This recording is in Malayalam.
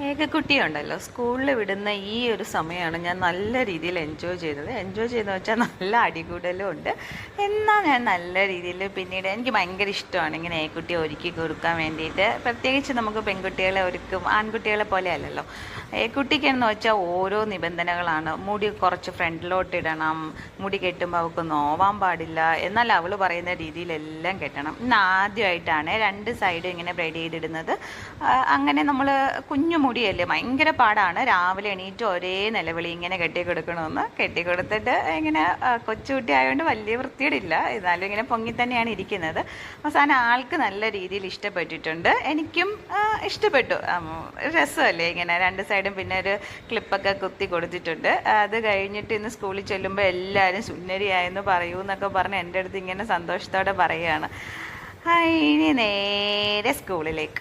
ഏകക്കുട്ടിയുണ്ടല്ലോ, സ്കൂളിൽ വിടുന്ന ഈ ഒരു സമയമാണ് ഞാൻ നല്ല രീതിയിൽ എൻജോയ് ചെയ്തത്. എൻജോയ് ചെയ്തെന്ന് വെച്ചാൽ നല്ല അടികൂടലും ഉണ്ട്. എന്നാൽ ഞാൻ നല്ല രീതിയിൽ പിന്നീട് എനിക്ക് ഭയങ്കര ഇഷ്ടമാണ് ഇങ്ങനെ ഏകുട്ടിയെ ഒരുക്കി കൊടുക്കാൻ വേണ്ടിയിട്ട്. പ്രത്യേകിച്ച് നമുക്ക് പെൺകുട്ടികളെ ഒരുക്കും ആൺകുട്ടികളെ പോലെ അല്ലല്ലോ. ഏകുട്ടിക്കെന്ന് വെച്ചാൽ ഓരോ നിബന്ധനകളാണ്. മുടി കുറച്ച് ഫ്രണ്ടിലോട്ട് ഇടണം, മുടി കെട്ടുമ്പോൾ അവൾക്ക് നോവാൻ പാടില്ല, എന്നാൽ അവൾ പറയുന്ന രീതിയിലെല്ലാം കെട്ടണം. ഇന്ന് ആദ്യമായിട്ടാണ് രണ്ട് സൈഡും ഇങ്ങനെ ബ്രൈഡ് ചെയ്തിടുന്നത്. അങ്ങനെ നമ്മൾ കുഞ്ഞു മുടിയല്ലേ, ഭയങ്കര പാടാണ്. രാവിലെ എണീറ്റ് ഒരേ നിലവിളി ഇങ്ങനെ കെട്ടിക്കൊടുക്കണമെന്ന്. കെട്ടിക്കൊടുത്തിട്ട് ഇങ്ങനെ കൊച്ചുകുട്ടി ആയതുകൊണ്ട് വലിയ വൃത്തിയോടില്ല, എന്നാലും ഇങ്ങനെ പൊങ്ങി തന്നെയാണ് ഇരിക്കുന്നത്. അവസാനം ആൾക്ക് നല്ല രീതിയിൽ ഇഷ്ടപ്പെട്ടിട്ടുണ്ട്, എനിക്കും ഇഷ്ടപ്പെട്ടു. രസമല്ലേ ഇങ്ങനെ രണ്ട് സൈഡും പിന്നെ ഒരു ക്ലിപ്പൊക്കെ കുത്തി കൊടുത്തിട്ടുണ്ട്. അത് കഴിഞ്ഞിട്ട് ഇന്ന് സ്കൂളിൽ ചെല്ലുമ്പോൾ എല്ലാവരും സുന്ദരിയായെന്ന് പറയൂ എന്നൊക്കെ പറഞ്ഞ് എൻ്റെ അടുത്ത് ഇങ്ങനെ സന്തോഷത്തോടെ പറയുകയാണ്. ഇനി നേരെ സ്കൂളിലേക്ക്.